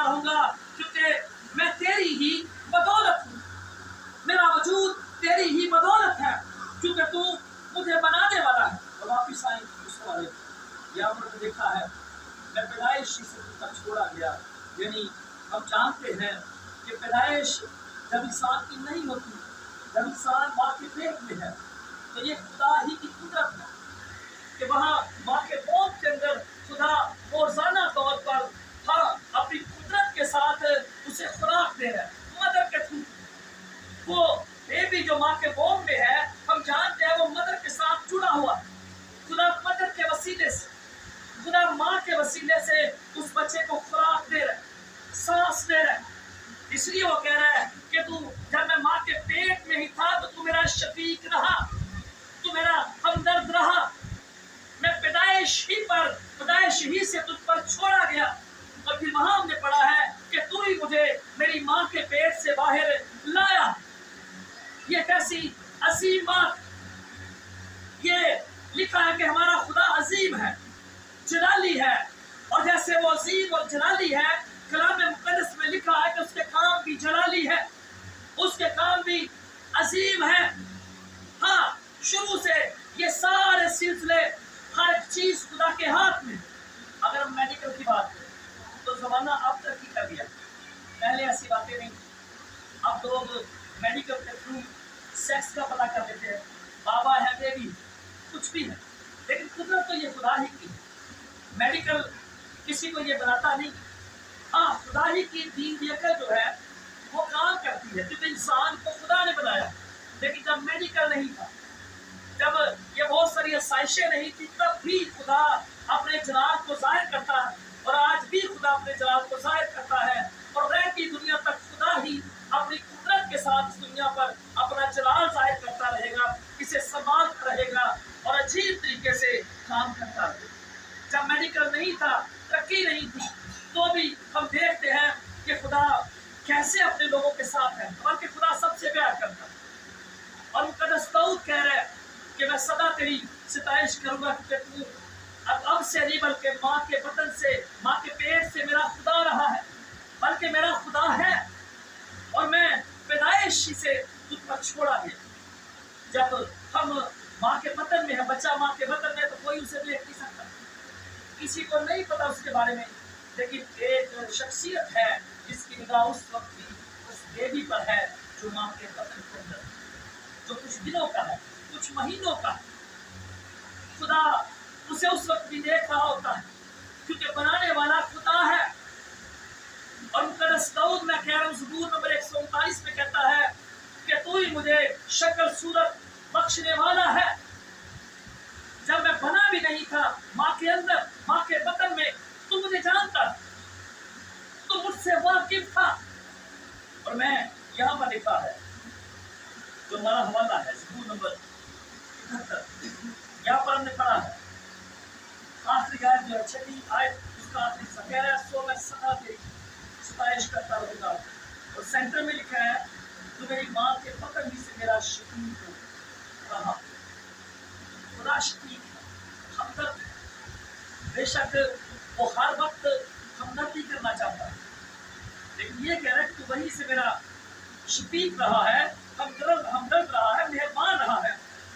کرتا رہوں گا کیونکہ میں تیری ہی بدولت ہوں، میرا وجود تیری ہی بدولت ہے کیونکہ تو مجھے بنانے والا ہے۔ اور واپس آئیں اس والے یہاں پر دیکھا ہے میں پیدائش سے تک چھوڑا گیا، یعنی ہم جانتے ہیں کہ پیدائش جب انسان کی نہیں ہوتی، جب انسان ماں کے پیٹ میں ہے تو یہ خدا ہی کی قدرت ہے کہ وہاں ماں کے پیٹ کے اندر خدا روزانہ طور پر ہاں اپنی قدرت کے ساتھ اسے خوراک دے رہا ہے مدر کے تھرو۔ وہ بیبی جو ماں کے ووم میں ہے ہم جانتے ہیں وہ مدر کے ساتھ جڑا ہوا، خدا مدر کے وسیلے سے، خدا ماں کے وسیلے سے اس بچے کو خوراک دے رہا ہے، سانس دے رہا ہے۔ اس لیے وہ کہہ رہا ہے کہ تو جب میں ماں کے پیٹ میں ہی تھا تو تو میرا شفیق رہا، تو میرا ہمدرد رہا، میں پیدائش ہی سے تجھ پر چھوڑا گیا۔ اور پھر وہاں ہم نے پڑھا ہے کہ تو ہی مجھے میری ماں کے پیٹ سے باہر لایا۔ یہ کیسی عظیم بات! یہ لکھا ہے کہ ہمارا خدا عظیم ہے، جلالی ہے، اور جیسے وہ عظیم اور جلالی ہے کلام مقدس میں لکھا ہے کہ اس کے کام بھی جلالی ہے، اس کے کام بھی عظیم ہے۔ ہاں شروع سے یہ سارے سلسلے ہر چیز خدا کے ہاتھ میں۔ اگر ہم میڈیکل کی بات کریں تو زمانہ اب ترقی کر گیا، پہلے ایسی باتیں نہیں، اب لوگ میڈیکل کے تھرو سیکس کا پتہ کر لیتے ہیں، بابا ہے بیبی کچھ بھی ہے، لیکن قدرت تو یہ خدا ہی کی، میڈیکل کسی کو یہ بناتا نہیں۔ ہاں خدا ہی کی دین کی عقل جو ہے وہ کام کرتی ہے کیونکہ انسان کو خدا نے بنایا، لیکن جب میڈیکل نہیں تھا، جب یہ بہت ساری آسائشیں نہیں تھی، تب بھی خدا اپنے جلال کو ظاہر کرتا ہے، اور آج بھی خدا اپنے جلال کو ظاہر کرتا ہے، اور رہتی دنیا تک خدا ہی اپنی قدرت کے ساتھ اس دنیا پر اپنا جلال ظاہر کرتا رہے گا، اسے سنبھالتا رہے گا اور عجیب طریقے سے کام کرتا رہے گا۔ جب میڈیکل نہیں تھا، ترقی نہیں تھی، تو بھی ہم دیکھتے ہیں کہ خدا کیسے اپنے لوگوں کے ساتھ ہے، بلکہ خدا سب سے پیار کرتا ہے۔ اور مقدس داؤد کہہ رہے ہیں کہ میں سدا تیری ستائش کروں گا کیونکہ تو اب سے نہیں بلکہ ماں کے بطن سے، ماں کے پیٹ سے میرا خدا رہا ہے، بلکہ میرا خدا ہے، اور میں پیدائش سے تجھ پر چھوڑا گیا۔ جب ہم ماں کے بطن میں ہے، بچہ ماں کے بطن میں، تو کوئی اسے دیکھ نہیں سکتا، کسی کو نہیں پتا اس کے بارے میں، لیکن ایک شخصیت ہے جس کی نگاہ اس وقت بھی اس بیبی پر ہے جو ماں کے بطن کے اندر، جو کچھ دنوں کا ہے، کچھ مہینوں کا ہے۔ خدا اسے اس وقت بھی دیکھ رہا ہوتا ہے کیونکہ بنانے والا خدا ہے۔ اور مقدس داؤد میں کہہ رہا ہوں زبور نمبر 139 میں کہتا ہے کہ تو ہی مجھے شکل صورت بخشنے والا ہے۔ جب میں بنا بھی نہیں تھا ماں کے اندر، ماں کے بطن میں، تو مجھے جانتا، تو مجھ سے واقف تھا۔ اور میں یہاں پر لکھا ہے جو ہمارا حوالہ ہے زبور نمبر 71، یہاں پر ہم نے پڑھا ہے آخری آیت جو ہے 6 آیت، اس کا آخری حصہ کہہ رہا ہے سو میں سدا تیری ستائش کرتا رہوں گا، اور سینٹر میں لکھا ہے تو میری ماں کے بطن ہی سے میرا شفیق رہا۔ خدا شفیق ہے، ہمدرد ہے، بے شک وہ ہر وقت ہمدردی کرنا چاہتا ہے، لیکن یہ کہہ رہا ہے کہ تو وہیں سے میرا شفیق رہا ہے، ہمدرد رہا ہے، مہربان رہا ہے۔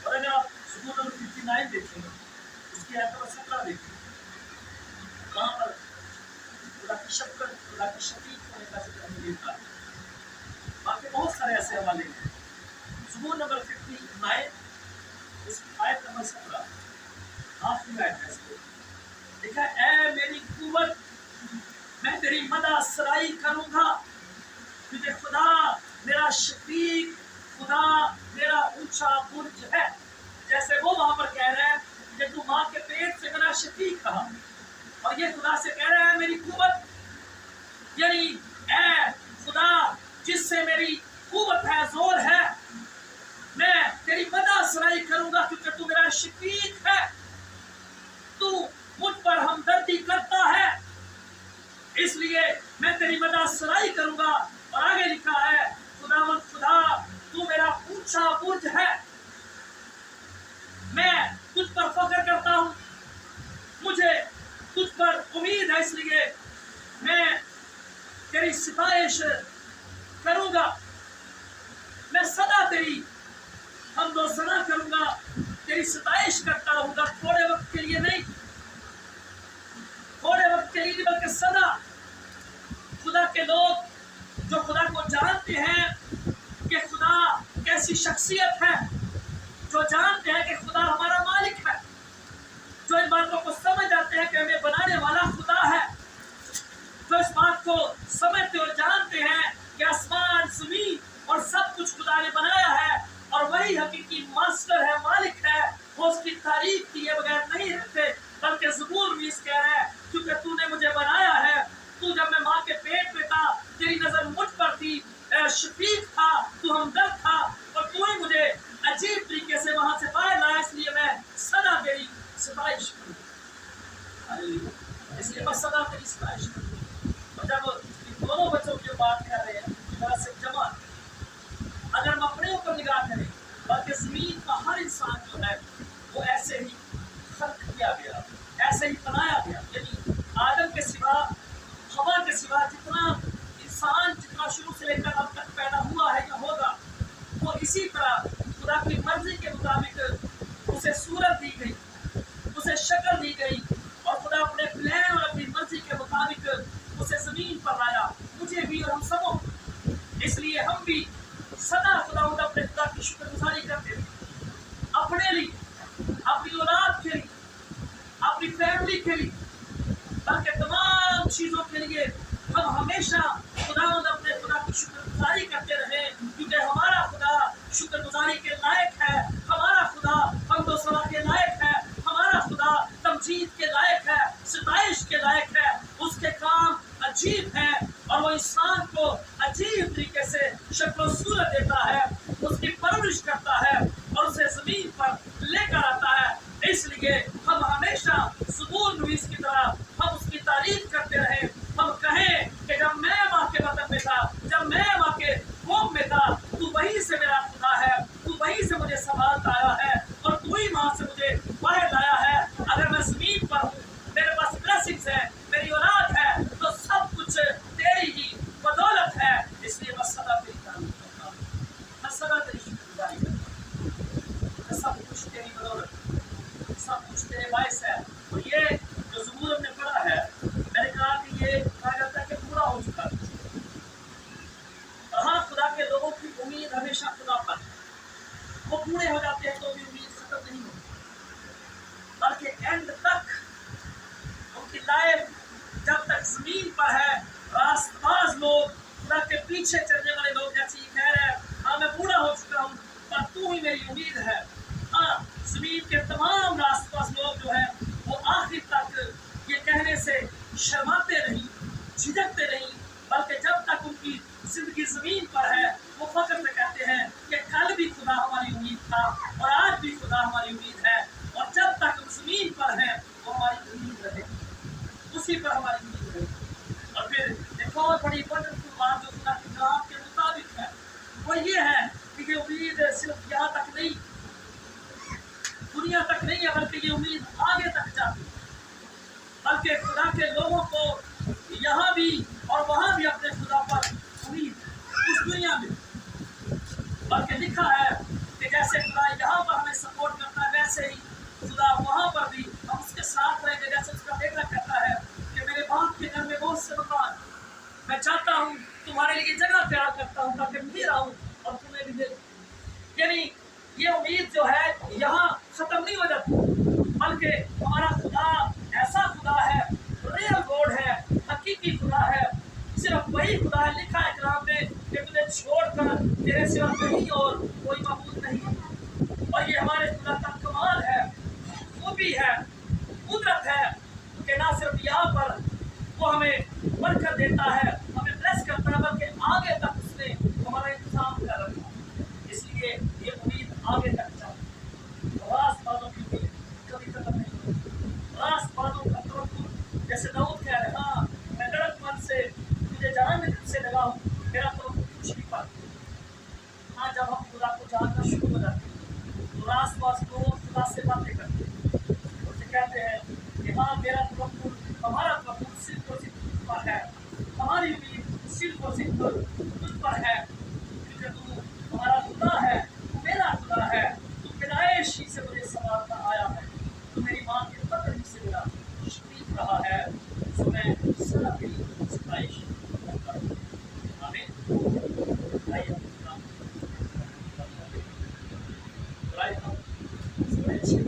اور اگر آپ زبور نمبر 59 دیکھیں، اس کی آیت نمبر 17 دیکھیں، وہاں پر خدا کی شفقت، خدا کی شفیق ہونے کا ذکر ہمیں ملتا ہے۔ باقی بہت سارے ایسے حوالے ہیں۔ زبور نمبر 59 اس کی آیت نمبر 17 آخری آیت ہے، لکھا اے میری قوت میں تیری مدح سرائی کروں گا کیونکہ خدا میرا شفیق، خدا میرا اونچا برج ہے۔ جیسے وہ وہاں پر کہہ رہے ہیں کہ تو ماں کے پیٹ سے میرا شفیق رہا، اور یہ خدا سے کہہ رہا ہے میری قوت، یعنی اے خدا جس سے میری قوت ہے، زور ہے، میں تیری مدح سرائی کروں گا کیونکہ تو میرا شفیق ہے، تو مجھ پر ہمدردی کرتا ہے، اس لیے میں تیری مدح سرائی کروں گا۔ اور آگے لکھا ہے خدا تو میرا اونچا برج ہے، میں تجھ پر فخر کرتا ہوں، مجھے تجھ پر امید ہے، اس لیے میں तेरी सिफारिश करूंगा, मैं सदा तेरी हमदो सना करूंगा, तेरी सताइश करता रहूंगा, थोड़े वक्त के लिए नहीं, थोड़े वक्त के लिए नहीं, बल्कि सदा। खुदा के लोग जो खुदा को जानते हैं कि खुदा कैसी शख्सियत है, जो जानते हैं कि खुदा हमारा मालिक है, जो इन बातों को समझ आते हैं कि हमें बनाने वाला खुदा है, जो इस बात को समझते और जानते हैं कि आसमान ज़मीन और सब कुछ खुदा ने बनाया है और वही हकीकी मास्टर है, मालिक है, वो उसकी तारीफ किए बगैर नहीं रहते, बल्कि ज़बूर भी कह रहा है क्योंकि तूने मुझे बनाया है, तू जब मैं माँ के पेट में था तेरी नजर मुझ पर थी, शफीक था, तू हमदर्द था और तू ही मुझे अजीब तरीके से वहां से बाहर लाया, इसलिए मैं सदा तेरी सिफारिश करूँ, इसलिए मैं सदा तेरी सिफारिश करूँ। और जब इन दोनों बच्चों की बात कर रहे हैं तरह से जमा, अगर हम अपने ऊपर निगाह करें, बल्कि ज़मीन का हर इंसान जो है वो ऐसे ही खल्क किया गया, ऐसे ही बनाया गया, यानी आदम के सिवा, हवा के सिवा जितना इंसान जितना शुरू से लेकर अब तक पैदा हुआ है या होगा, वो इसी तरह खुदा की मर्जी के मुताबिक उसे सूरत दी गई, उसे शक्ल दी गई और खुदा अपने प्लान और अपनी मर्जी के मुताबिक उसे ज़मीन पर लाया, मुझे भी और हम सबों। इसलिए हम भी सदा खुदा अपने खुदा की शुक्रगुजारी करते हैं, अपने लिए, अपनी औलाद के लिए, अपनी फैमिली के लिए, बल्कि तमाम चीज़ों के लिए हम हमेशा खुदा अपने खुदा की शुक्रगुजारी करते रहे, क्योंकि हमारा खुदा शुक्रगुजारी के लायक है, हमारा खुदा हमदो सना के लायक है, हमारा खुदा तमजीद के लायक है, सिताइश के लायक है, उसके काम अजीब है और वो इंसान को अजीब तरीके से शक्ल सूरत देता है, उसकी परवरिश करता है और उसे ज़मीन पर लेकर आता है। इसलिए हम हमेशा ज़बूर नवीस की तरह हम उसकी तारीफ करते रहे, हम कहें कि जब मैं माँ के बतन में था, जब मैं माँ के वोम में था, तू वहीं से मेरा खुदा है, तू वहीं से मुझे संभालता आया है और तू ही माँ से मुझे बाहर लाया है। अगर मैं ज़मीन पर हूँ, मेरे पास ब्लेसिंग्स है, मेरी औलाद है, तो सब कुछ तेरी ही बदौलत है, इसलिए मैं सदा तेरी तारीफ करता हूँ, मैं सदा तेरी शुक्रगुजारी करता हूँ, सब कुछ तेरी बदौलत, सब कुछ तेरे बायस है। और ये जो ज़बूर हमने पढ़ा है, मैंने कहा कि ये कहा जाता है कि पूरा हो चुका है। हाँ, खुदा के लोगों की उम्मीद हमेशा खुदा पर, वो पूरे हो जाते हैं तो भी उम्मीद खत्म नहीं होती, बल्कि एंड तक उनकी लाइफ जब तक ज़मीन पर है, रास्तबाज लोग, खुदा के पीछे चलने वाले लोग जैसे ये कह रहे हैं, हाँ मैं बूढ़ा हो चुका हूँ पर तू ही मेरी उम्मीद है। हाँ, ज़मीन के तमाम रास्तबाज लोग जो है वो आखिर तक ये कहने से शर्माते नहीं, झिझकते नहीं, बल्कि जब तक उनकी जिंदगी ज़मीन पर है वो फख्र से कहते हैं कि कल भी खुदा हमारी उम्मीद था और आज भी खुदा हमारी उम्मीद है, और जब तक हम ज़मीन पर हैं वो हमारी उम्मीद रहे, उसी पर हमारी उम्मीद रहे। और फिर एक और बड़ी वंडरफुल बात जो खुदा के कलाम के मुताबिक है वो ये है कि ये उम्मीद सिर्फ यहाँ तक नहीं, दुनिया तक नहीं है, बल्कि ये उम्मीद आगे तक जाती है, बल्कि खुदा के लोगों को यहाँ भी और वहाँ भी अपने खुदा पर उम्मीद है, उस दुनिया में। बल्कि लिखा है कि जैसे खुदा यहाँ पर हमें सपोर्ट करता है, वैसे ही खुदा वहाँ पर भी हम उसके साथ रहेंगे। जैसे उसका बेटा कहता है कि मेरे बाप के घर में बहुत से मकान, मैं चाहता हूँ तुम्हारे लिए जगह तैयार करता हूँ ताकि मैं रहूँ और तुम्हें भी दे दूँ। यानी ये उम्मीद जो है यहाँ ख़त्म नहीं हो जाती, बल्कि हमारा खुदा ऐसा खुदा है, रियल गॉड है, हकीकी खुदा है, सिर्फ वही खुदा है। लिखा है कलाम में कि तुझे छोड़कर तेरे सिवा कहीं और कोई मबूद नहीं। और ये हमारे खुदा का कमाल है, वो भी है, कुदरत है कि ना सिर्फ यहाँ पर वो हमें बरकत देता है, हमें ब्लेस करता है, बल्कि आगे तक उसने हमारा इंतजाम कर रखा है। इसलिए ये उम्मीद आगे तक जाती, रास्तबाजों की उम्मीद कभी खत्म नहीं होती, रास्तबाजों का तवक्कुल, जैसे दाऊद कह रहे, हाँ मैं लड़कपन से मुझे जान में से लगा हूँ, मेरा तवक्कुल कुछ नहीं पाता। हाँ, जब हम खुदा को जानना शुरू हो जाते हैं तो रास्तबाज को खुदा से बातें करते हैं, उनसे कहते हैं कि हाँ मेरा तवक्कुल, हमारा तवक्कुल सिर्फ और सिर्फ पर है, हमारी उम्मीद صرف اور صرف تجھ پر ہے، کیونکہ تو ہمارا خدا ہے، تو میرا خدا ہے، تو پیدائش ہی سے مجھے سنبھالتا آیا ہے، تو میری ماں کے قدر ہی سے میرا شریک رہا ہے، سو میں سدا تیری ستائش کرتا ہوں۔ آمین۔ آئیے ہم نام برائے ہم اس بڑے اچھے